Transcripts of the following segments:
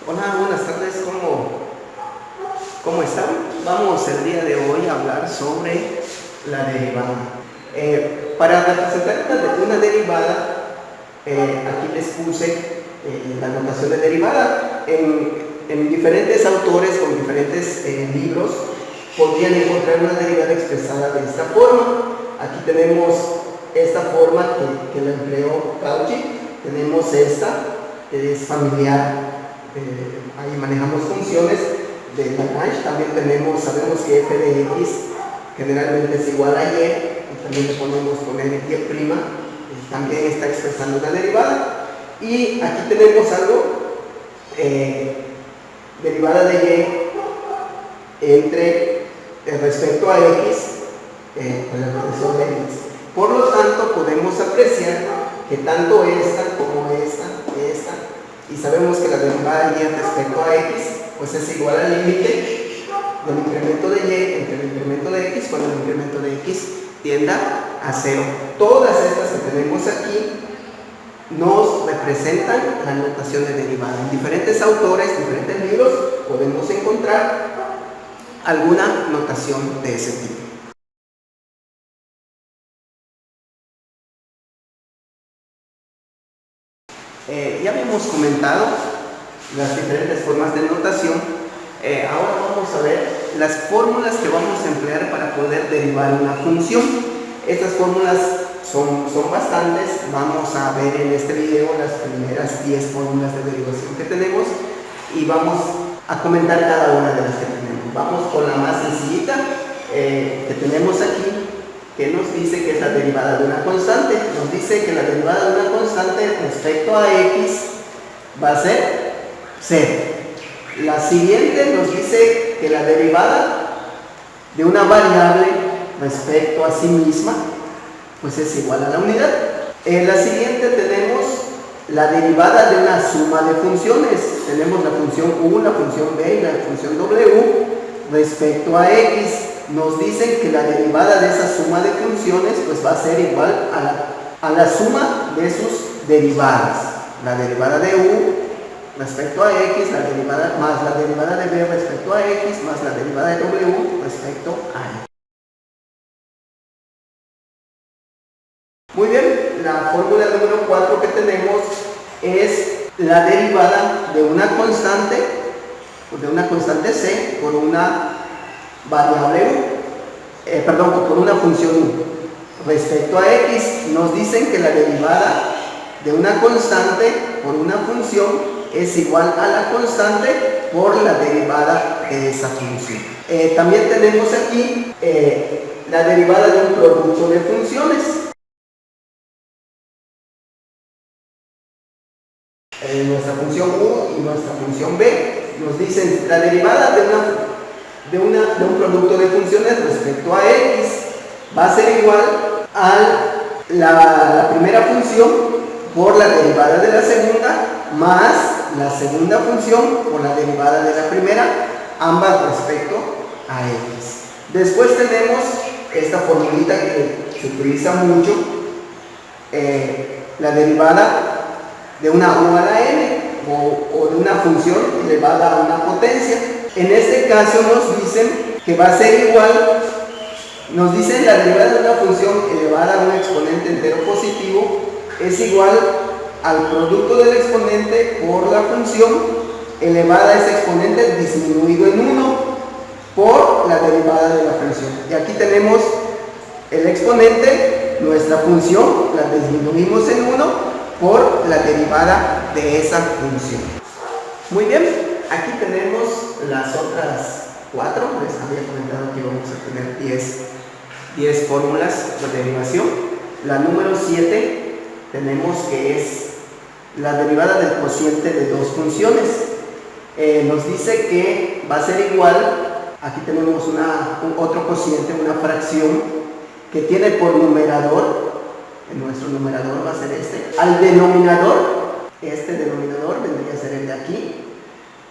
Hola, buenas tardes, ¿cómo están? Vamos el día de hoy a hablar sobre la derivada. Para representar una derivada, aquí les puse la notación de derivada. En diferentes autores con diferentes libros podrían encontrar una derivada expresada de esta forma. Aquí tenemos esta forma que la empleó Cauchy. Tenemos esta, que es familiar. Ahí manejamos funciones de Lagrange. También sabemos que f de x generalmente es igual a y, y también le podemos poner y', también está expresando una derivada. Y aquí tenemos algo, derivada de y entre respecto a x con la expresión de x. Por lo tanto, podemos apreciar que tanto esta como esta, y sabemos que la derivada de y respecto a x pues es igual al límite del incremento de y entre el incremento de x cuando el incremento de x tienda a 0. Todas estas que tenemos aquí nos representan la notación de derivada. En diferentes autores, diferentes libros, podemos encontrar alguna notación de ese tipo. Ya habíamos comentado las diferentes formas de notación. Ahora vamos a ver las fórmulas que vamos a emplear para poder derivar una función. Estas fórmulas son bastantes. Vamos a ver en este video las primeras 10 fórmulas de derivación que tenemos y vamos a comentar cada una de las que tenemos. Vamos con la más sencillita que tenemos aquí, que nos dice que es la derivada de una constante. Nos dice que la derivada de una constante respecto a x va a ser 0. La siguiente nos dice que la derivada de una variable respecto a sí misma pues es igual a la unidad. En la siguiente tenemos la derivada de una suma de funciones. Tenemos la función u, la función b y la función w respecto a x. Nos dicen que la derivada de esa suma de funciones pues va a ser igual a la suma de sus derivadas. La derivada de u respecto a x, la derivada más la derivada de b respecto a x, más la derivada de w respecto a x. Muy bien, la fórmula número 4 que tenemos es la derivada de una constante c por una variable por una función u. Respecto a x, nos dicen que la derivada de una constante por una función es igual a la constante por la derivada de esa función. También tenemos aquí la derivada de un producto de funciones. Nuestra función u y nuestra función b nos dicen la derivada de un producto de funciones respecto a x va a ser igual a la primera función por la derivada de la segunda más la segunda función por la derivada de la primera, ambas respecto a x. Después tenemos esta formulita que se utiliza mucho, la derivada de una u a la n o de una función elevada a una potencia. En este caso nos dicen que va a ser igual, nos dicen la derivada de una función elevada a un exponente entero positivo es igual al producto del exponente por la función elevada a ese exponente disminuido en 1 por la derivada de la función. Y aquí tenemos el exponente, nuestra función, la disminuimos en 1 por la derivada de esa función. Muy bien, aquí tenemos las otras 4. Les había comentado que íbamos a tener 10 fórmulas de derivación. La número 7 tenemos que es la derivada del cociente de dos funciones. Nos dice que va a ser igual, aquí tenemos otro cociente, una fracción que tiene por numerador, nuestro numerador va a ser al denominador, este denominador vendría a ser el de aquí,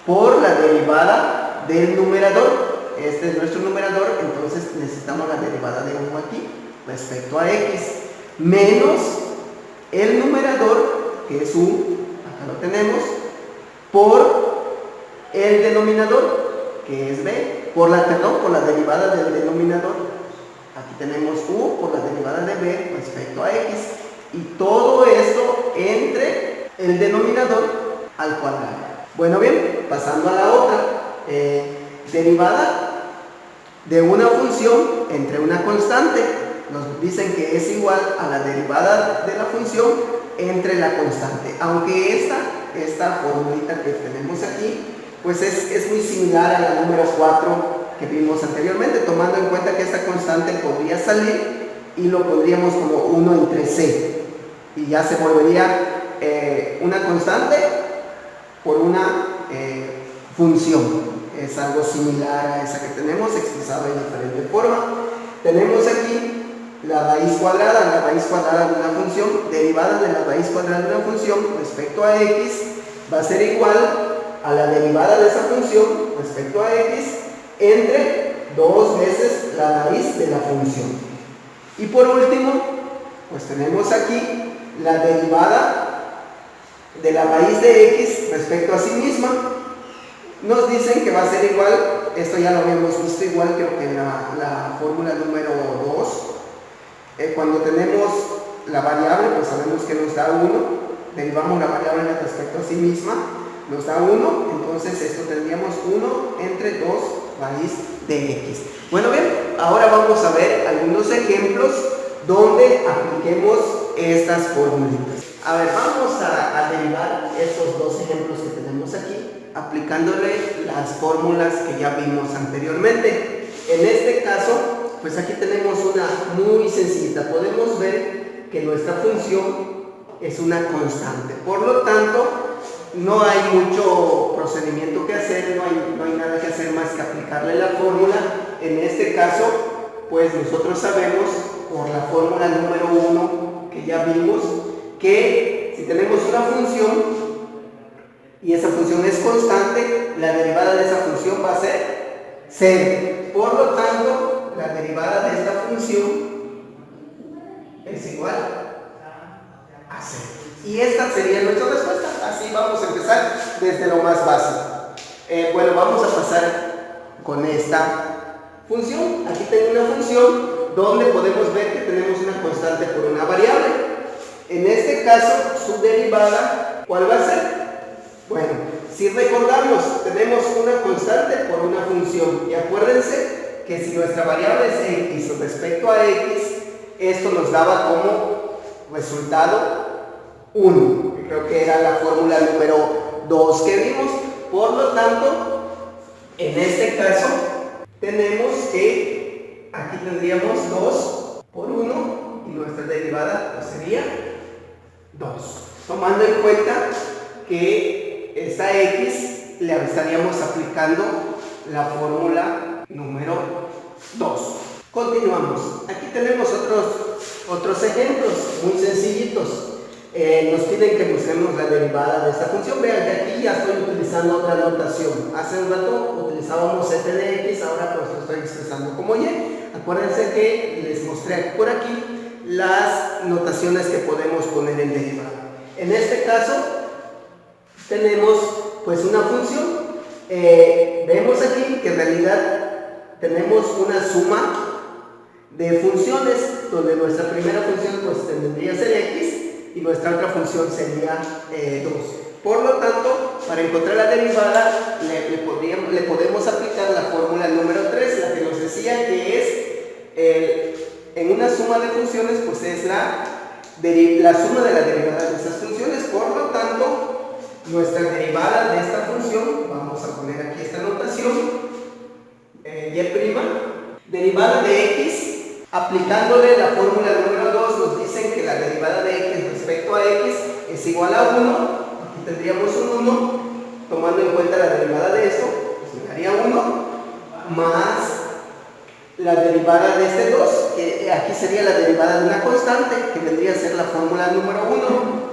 por la derivada del numerador. Este es nuestro numerador, entonces necesitamos la derivada de 1 aquí respecto a x, menos el numerador, que es u, acá lo tenemos, por el denominador, que es b, por la derivada del denominador. Aquí tenemos u por la derivada de b respecto a x, y todo esto entre el denominador al cuadrado. Bueno, bien, pasando a la otra, derivada de una función entre una constante. Nos dicen que es igual a la derivada de la función entre la constante, aunque esta formulita que tenemos aquí pues es muy similar a la número 4 que vimos anteriormente, tomando en cuenta que esta constante podría salir y lo pondríamos como 1 entre c, y ya se volvería una constante por una función. Es algo similar a esa que tenemos, expresada de diferente forma. Tenemos aquí la raíz cuadrada de una función, derivada de la raíz cuadrada de una función respecto a x, va a ser igual a la derivada de esa función respecto a x entre 2 veces la raíz de la función. Y por último, pues tenemos aquí la derivada de la raíz de x respecto a sí misma. Nos dicen que va a ser igual, esto ya lo habíamos visto igual creo que en la fórmula número 2. Cuando tenemos la variable, pues sabemos que nos da 1, derivamos la variable respecto a sí misma, nos da 1, entonces esto tendríamos 1 entre 2 raíz de x. Bueno, bien, ahora vamos a ver algunos ejemplos donde apliquemos estas formulitas. A ver, vamos a derivar estos dos ejemplos que tenemos aquí, aplicándole las fórmulas que ya vimos anteriormente. En este caso, pues aquí tenemos una muy sencilla. Podemos ver que nuestra función es una constante. Por lo tanto, no hay mucho procedimiento que hacer, no hay nada que hacer más que aplicarle la fórmula. En este caso, pues nosotros sabemos por la fórmula número 1 que ya vimos que si tenemos una función y esa función es constante, la derivada de esa función va a ser 0. Por lo tanto, la derivada de esta función es igual a 0. Y esta sería nuestra respuesta. Así vamos a empezar desde lo más básico. Bueno, vamos a pasar con esta función. Aquí tengo una función donde podemos ver que tenemos una constante por una variable. En este caso, su derivada, ¿cuál va a ser? Bueno, si recordamos, tenemos una constante por una función. Y acuérdense que si nuestra variable es x respecto a x, esto nos daba como resultado 1. Creo que era la fórmula número 2 que vimos. Por lo tanto, en este caso, tenemos que aquí tendríamos 2 por 1 y nuestra derivada pues, sería 2. Tomando en cuenta que esta x le estaríamos aplicando la fórmula número 2. Continuamos. Aquí tenemos otros ejemplos muy sencillitos. Nos piden que busquemos la derivada de esta función. Vean que aquí ya estoy utilizando otra notación. Hace un rato utilizábamos f de x, ahora pues lo estoy expresando como y. Acuérdense que les mostré por aquí las notaciones que podemos poner en derivada. En este caso tenemos pues una función. Vemos aquí que en realidad tenemos una suma de funciones donde nuestra primera función pues tendría que ser x y nuestra otra función sería 2. Por lo tanto, para encontrar la derivada le podemos aplicar la fórmula número 3, la que nos decía que es en una suma de funciones pues es la suma de la derivada de esas funciones. Por lo tanto, nuestra derivada de esta función, vamos a poner aquí esta notación, y' derivada de x, aplicándole la fórmula número 2, nos dicen que la derivada de x respecto a x es igual a 1. Aquí tendríamos un 1, tomando en cuenta la derivada de esto, pues me daría 1, más la derivada de este 2, que aquí sería la derivada de una constante, que vendría a ser la fórmula número 1.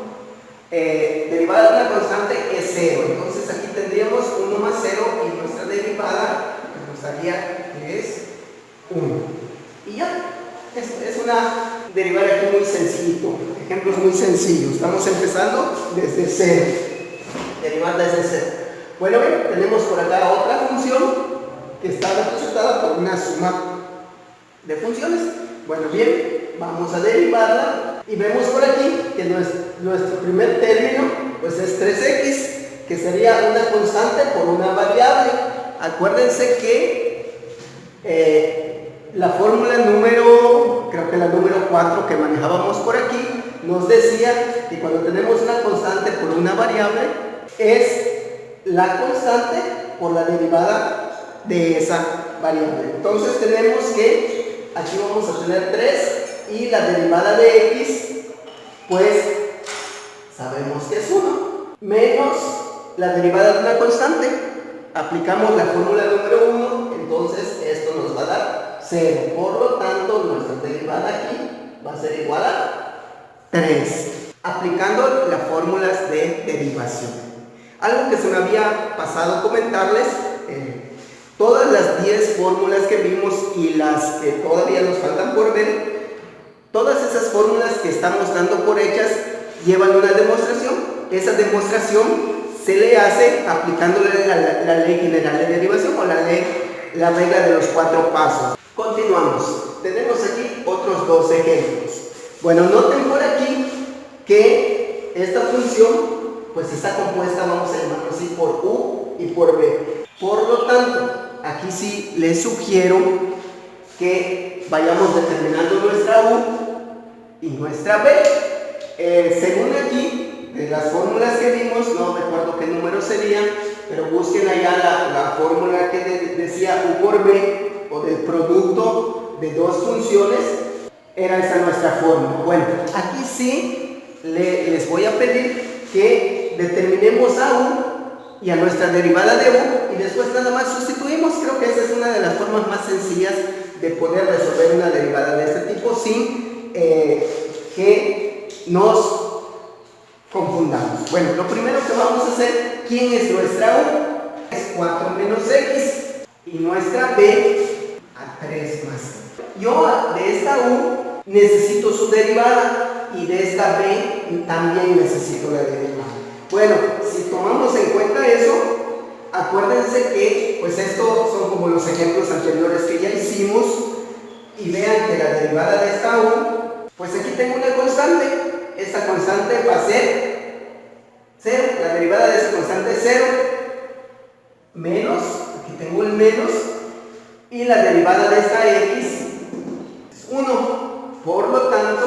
Derivada de una constante es 0, entonces aquí tendríamos 1 más 0 y nuestra derivada nos daría que es 1. Y ya, es una derivada aquí muy sencillito, ejemplos muy sencillos. Estamos empezando desde 0, derivar desde 0. Bueno, bien, tenemos por acá otra función que está representada por una suma de funciones. Bueno, bien, vamos a derivarla y vemos por aquí que nuestro primer término pues es 3x, que sería una constante por una variable. Acuérdense que la fórmula número, creo que la número 4 que manejábamos por aquí, nos decía que cuando tenemos una constante por una variable es la constante por la derivada de esa variable. Entonces tenemos que aquí vamos a tener 3 y la derivada de x pues sabemos que es 1 menos la derivada de una constante. Aplicamos la fórmula número 1, entonces esto nos va a dar 0. Por lo tanto, nuestra derivada aquí va a ser igual a 3. Aplicando las fórmulas de derivación. Algo que se me había pasado comentarles, todas las 10 fórmulas que vimos y las que todavía nos faltan por ver, todas esas fórmulas que estamos dando por hechas llevan una demostración. Esa demostración se le hace aplicándole la ley general de derivación o la regla de los 4 pasos. Continuamos. Tenemos aquí otros 2 ejemplos. Bueno, noten por aquí que esta función pues está compuesta, vamos a llamarlo así, por u y por b. Por lo tanto, aquí sí les sugiero que vayamos determinando nuestra u y nuestra b. Según aquí, de las fórmulas que vimos, no recuerdo qué número sería, pero busquen allá la fórmula que decía u por b, o del producto de dos funciones, era esa nuestra fórmula. Bueno, aquí sí les voy a pedir que determinemos a u y a nuestra derivada de u y después nada más sustituimos. Creo que esa es una de las formas más sencillas de poder resolver una derivada de este tipo sin que nos confundamos. Bueno, lo primero que vamos a hacer, ¿quién es nuestra u? Es 4 menos x y nuestra b a 3 más. Yo de esta u necesito su derivada y de esta b también necesito la derivada. Bueno, si tomamos en cuenta eso, acuérdense que pues estos son como los ejemplos anteriores que ya hicimos y vean que la derivada de esta u, pues aquí tengo una constante. Esta constante va a ser 0, la derivada de esa constante es 0 menos, aquí tengo el menos, y la derivada de esta x es 1. Por lo tanto,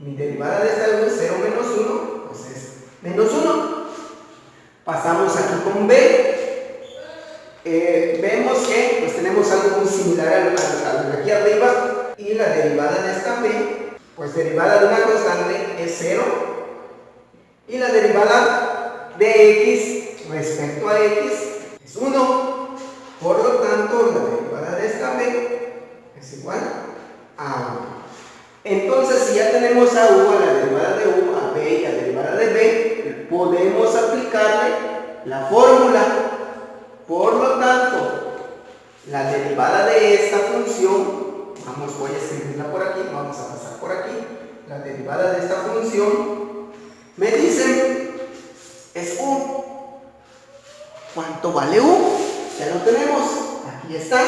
mi derivada de esta u es 0 menos 1, pues es menos 1. Pasamos aquí con b. Vemos que pues tenemos algo muy similar a lo de aquí arriba, y la derivada de esta b, pues derivada de una constante es 0, y la derivada de x respecto a x es 1. Por lo tanto, la derivada de esta b es igual a 1. Entonces, si ya tenemos a u, a la derivada de u, a b y a la derivada de b, podemos aplicarle la fórmula. Por lo tanto, la derivada de esta función, voy a escribirla por aquí, vamos a pasar por aquí, la derivada de esta función, me dicen, es u. ¿Cuánto vale u? Ya lo tenemos, aquí está,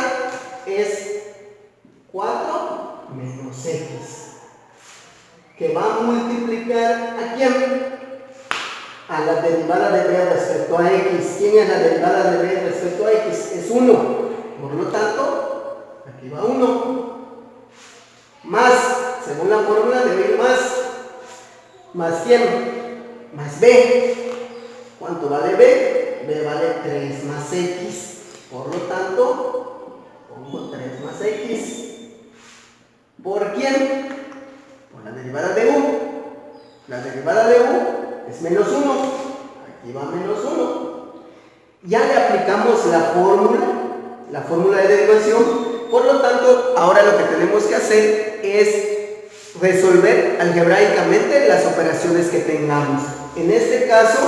es 4 menos x, que va a multiplicar ¿a quién? A la derivada de b respecto a x. ¿Quién es la derivada de b respecto a x? Es 1. Por lo tanto, aquí va 1. Más, según la fórmula debe ir más quién? Más b. ¿Cuánto vale b? b vale 3 más x. Por lo tanto, pongo 3 más x. ¿Por quién? Por la derivada de u. La derivada de u es menos 1. Aquí va menos 1. Ya le aplicamos la fórmula de derivación. Por lo tanto, ahora lo que tenemos que hacer es resolver algebraicamente las operaciones que tengamos. En este caso,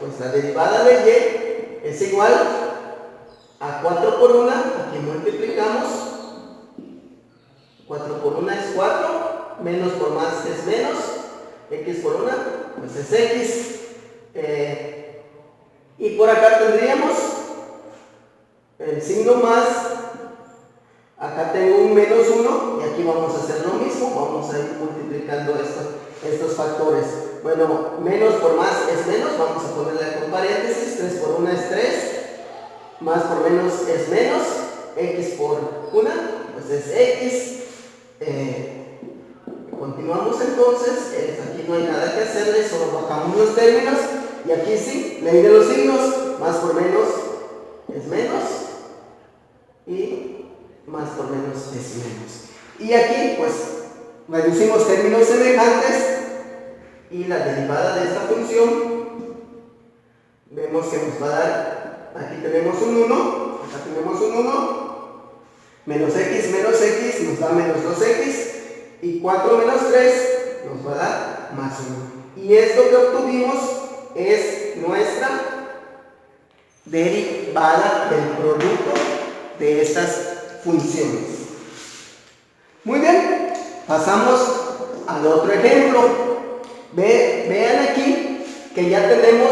pues la derivada de y es igual a 4 por 1. Aquí multiplicamos. 4 por 1 es 4. Menos por más es menos. X por 1, pues es x. Y por acá tendríamos el signo más. Acá tengo un menos 1 y aquí vamos a hacer lo mismo, vamos a ir multiplicando estos factores. Bueno, menos por más es menos, vamos a ponerle con paréntesis, 3 por 1 es 3, más por menos es menos, x por 1 pues es x. Continuamos entonces, aquí no hay nada que hacerle, solo bajamos los términos y aquí sí, ley de los signos, más por menos es menos y más por menos es menos. Y aquí pues reducimos términos semejantes y la derivada de esta función vemos que nos va a dar, aquí tenemos un 1, acá tenemos un 1, menos x nos da menos 2x y 4 menos 3 nos va a dar más 1. Y esto que obtuvimos es nuestra derivada del producto de estas funciones. Muy bien, pasamos al otro ejemplo. Vean aquí que ya tenemos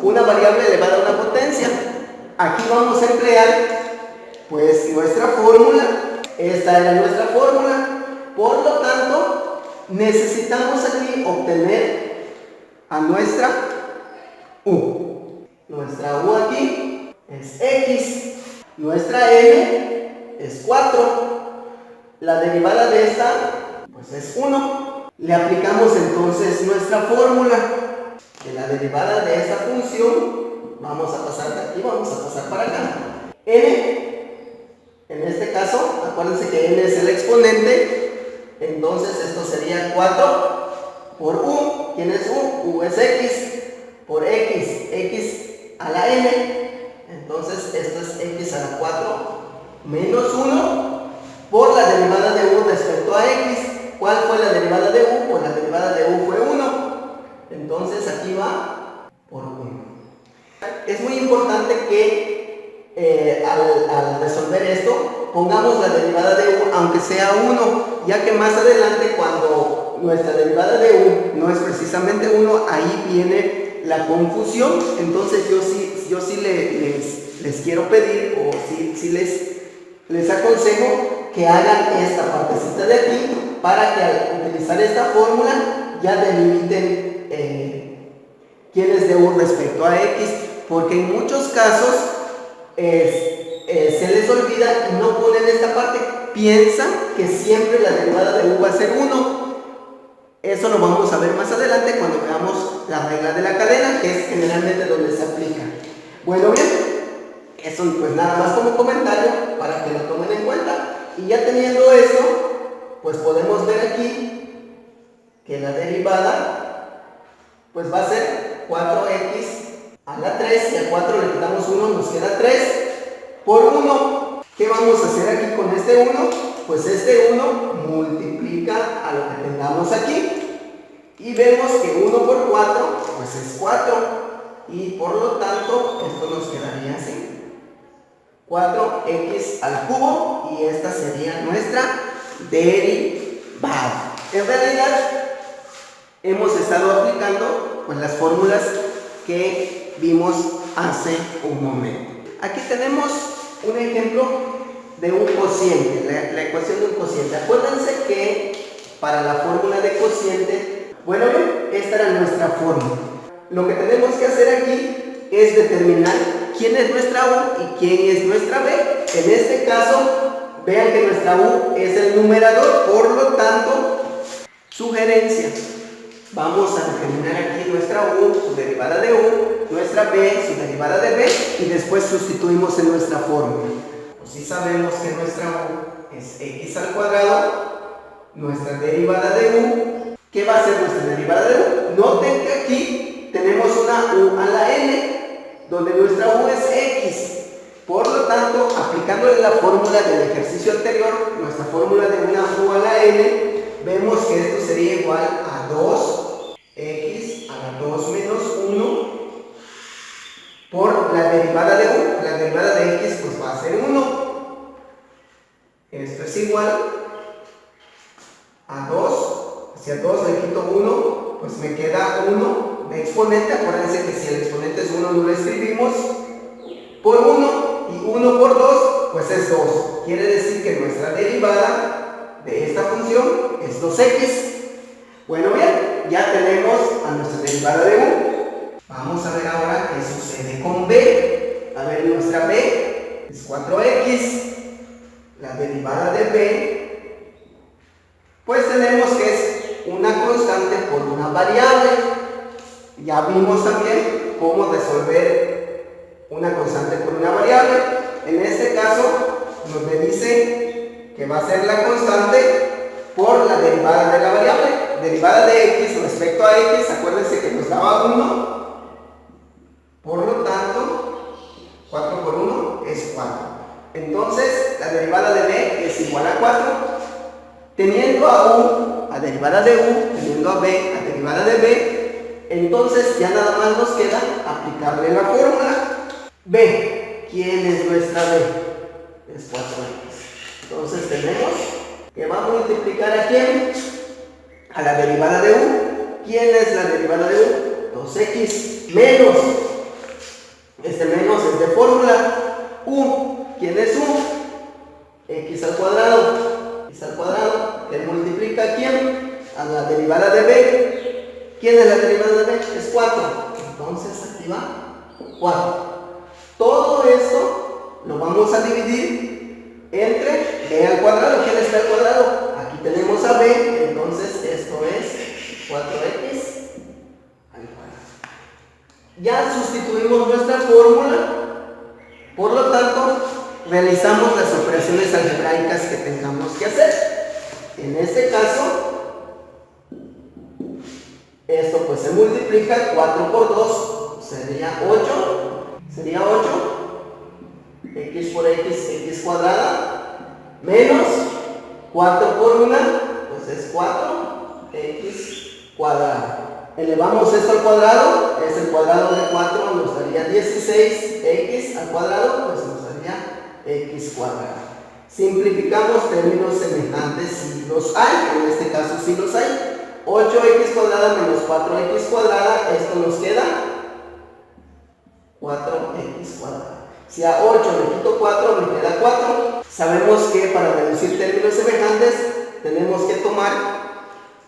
una variable elevada a una potencia. Aquí vamos a emplear pues nuestra fórmula. Esta era nuestra fórmula. Por lo tanto, necesitamos aquí obtener a nuestra u. Nuestra u aquí es x. Nuestra m es 4. La derivada de esta pues es 1. Le aplicamos entonces nuestra fórmula de la derivada de esta función. Vamos a pasar de aquí, vamos a pasar para acá. N, en este caso, acuérdense que n es el exponente, entonces esto sería 4 por u. ¿Quién es u? U es x, por x a la n, entonces esto es x a la 4 menos 1 por la derivada de u respecto a x. ¿Cuál fue la derivada de u? Pues la derivada de u fue 1. Entonces aquí va por 1. Es muy importante que al resolver esto pongamos la derivada de u aunque sea 1, ya que más adelante cuando nuestra derivada de u no es precisamente 1, ahí viene la confusión. Entonces yo sí les quiero pedir o sí les aconsejo que hagan esta partecita de aquí para que al utilizar esta fórmula ya delimiten quién es de u respecto a x, porque en muchos casos se les olvida y no ponen esta parte, piensan que siempre la derivada de u va a ser 1. Eso lo vamos a ver más adelante cuando veamos la regla de la cadena, que es generalmente donde se aplica. Bueno, bien, eso pues nada más como comentario para que lo tomen en cuenta. Y ya teniendo esto, pues podemos ver aquí que la derivada pues va a ser 4x a la 3, y a 4 le quitamos 1, nos queda 3 por 1. ¿Qué vamos a hacer aquí con este 1? Pues este 1 multiplica a lo que tengamos aquí. Y vemos que 1 por 4 pues es 4. Y por lo tanto esto nos quedaría así. 4x al cubo, y esta sería nuestra derivada. En realidad hemos estado aplicando pues las fórmulas que vimos hace un momento. Aquí tenemos un ejemplo de un cociente, la ecuación de un cociente. Acuérdense que para la fórmula de cociente, bueno, esta era nuestra fórmula. Lo que tenemos que hacer aquí es determinar quién es nuestra u y quién es nuestra b. En este caso, vean que nuestra u es el numerador, por lo tanto, sugerencia. Vamos a determinar aquí nuestra u, su derivada de u, nuestra b, su derivada de b, y después sustituimos en nuestra fórmula. Pues si sabemos que nuestra u es x al cuadrado, nuestra derivada de u, ¿qué va a ser nuestra derivada de u? Noten que aquí tenemos una u a la n, donde nuestra u es x. Por lo tanto, aplicándole la fórmula del ejercicio anterior, nuestra fórmula de una u a la n, vemos que esto sería igual a 2x a la 2 menos 1 por la derivada de u. La derivada de x pues va a ser 1. Esto es igual a 2. Hacia 2 le quito 1, pues me queda 1 de exponente, acuérdense que si el exponente es 1 lo escribimos por 1 y 1 por 2, pues es 2. Quiere decir que nuestra derivada de esta función es 2x. Bueno, bien, ya tenemos a nuestra derivada de u. Vamos a ver ahora qué sucede con b. A ver, nuestra b es 4x. La derivada de b, pues tenemos que es una constante por una variable. Ya vimos también cómo resolver una constante por una variable. En este caso nos dice que va a ser la constante por la derivada de la variable. Derivada de x respecto a x, acuérdense que nos daba 1. Por lo tanto, 4 por 1 es 4. Entonces, la derivada de b es igual a 4. Teniendo a u, a derivada de u, teniendo a b, a derivada de b, entonces ya nada más nos queda aplicarle la fórmula. B, ¿quién es nuestra b? Es 4x. Entonces tenemos que va a multiplicar a quién? A la derivada de u. ¿Quién es la derivada de u? 2x menos. Este menos es de fórmula. U, ¿quién es u? X al cuadrado. X al cuadrado, que multiplica a quién? A la derivada de b. ¿Quién es la derivada de b? Es 4. Entonces aquí va 4. Todo esto lo vamos a dividir entre b al cuadrado. ¿Quién es b al cuadrado? Aquí tenemos a b, entonces esto es 4x al cuadrado. Ya sustituimos nuestra fórmula, por lo tanto, realizamos las operaciones algebraicas que tengamos que hacer. En este caso, esto pues se multiplica, 4 por 2 sería 8. Sería 8. X por x, x cuadrada, menos 4 por 1, pues es 4x cuadrada. Elevamos esto al cuadrado, es el cuadrado de 4, nos daría 16x al cuadrado, pues nos daría x cuadrada. Simplificamos términos semejantes si los hay, en este caso sí los hay. 8x cuadrada menos 4x cuadrada, esto nos queda 4x cuadrada. Si a 8 le quito 4, me queda 4. Sabemos que para reducir términos semejantes tenemos que tomar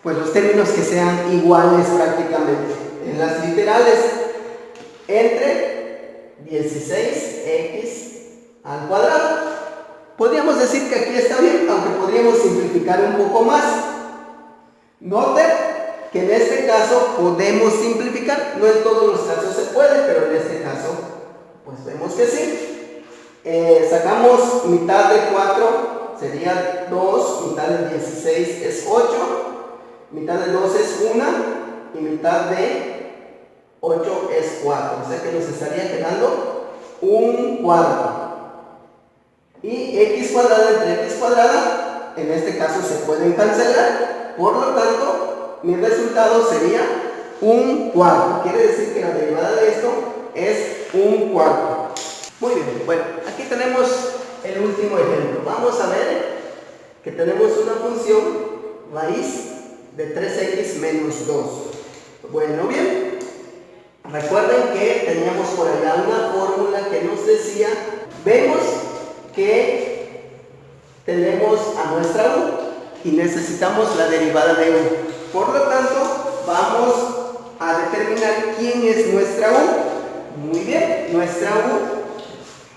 pues los términos que sean iguales prácticamente. En las literales, entre 16x al cuadrado. Podríamos decir que aquí está bien, aunque podríamos simplificar un poco más. Noten que en este caso podemos simplificar. No en todos los casos se puede, pero en este caso pues vemos que sí. Sacamos mitad de 4, sería 2, mitad de 16 es 8, mitad de 2 es 1 y mitad de 8 es 4. O sea que nos estaría quedando un cuarto. Y x cuadrada entre x cuadrada, en este caso se pueden cancelar. Por lo tanto, mi resultado sería un cuarto. Quiere decir que la derivada de esto es un cuarto. Muy bien, bueno, aquí tenemos el último ejemplo. Vamos a ver que tenemos una función raíz de 3x menos 2. Bueno, bien, recuerden que teníamos por allá una fórmula que nos decía, vemos que tenemos a nuestra u y necesitamos la derivada de u. Por lo tanto, vamos a determinar quién es nuestra u. Muy bien, nuestra u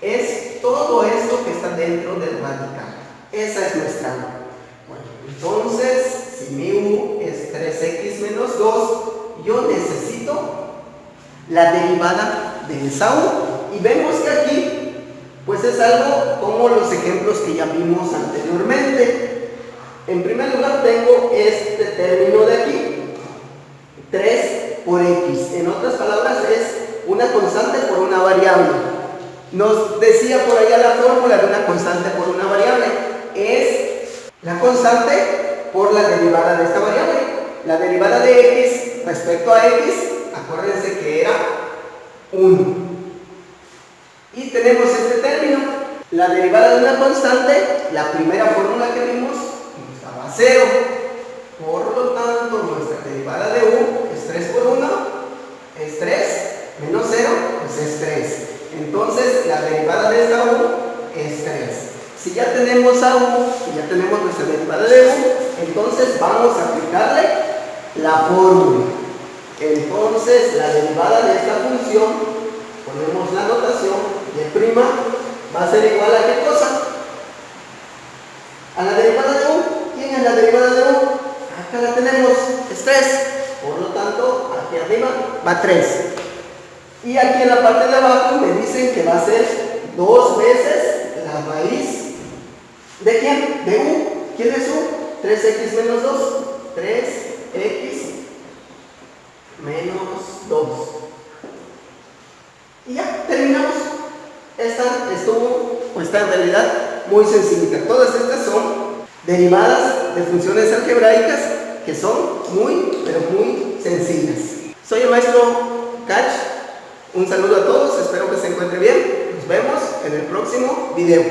es todo esto que está dentro del radical. Esa es nuestra u. Bueno, entonces, si mi u es 3x menos 2, yo necesito la derivada de esa u. Y vemos que aquí pues es algo como los ejemplos que ya vimos anteriormente. En primer lugar tengo este término de aquí, 3 por x. En otras palabras es una constante por una variable. Nos decía por allá la fórmula de una constante por una variable. Es la constante por la derivada de esta variable. La derivada de x respecto a x, acuérdense que era 1. Y tenemos este término, la derivada de una constante, la primera fórmula que vimos nos daba 0. Por lo tanto, nuestra derivada de u es 3 por 1, es 3, menos 0, pues es 3. Entonces, la derivada de esta u es 3. Si ya tenemos a u, y ya tenemos nuestra derivada de u, entonces vamos a aplicarle la fórmula. Entonces, la derivada de esta función, ponemos la notación, y' va a ser igual a ¿qué cosa? A la derivada de u. ¿Quién es la derivada de u? Acá la tenemos, es 3. Por lo tanto, aquí arriba va 3. Y aquí en la parte de abajo me dicen que va a ser 2 veces la raíz. ¿De quién? De u. ¿Quién es u? 3x menos 2. 3x menos 2. Y ya, terminamos. Esta en realidad muy sencillita. Todas estas son derivadas de funciones algebraicas que son muy, pero muy sencillas. Soy el maestro Kach. Un saludo a todos, espero que se encuentre bien. Nos vemos en el próximo video.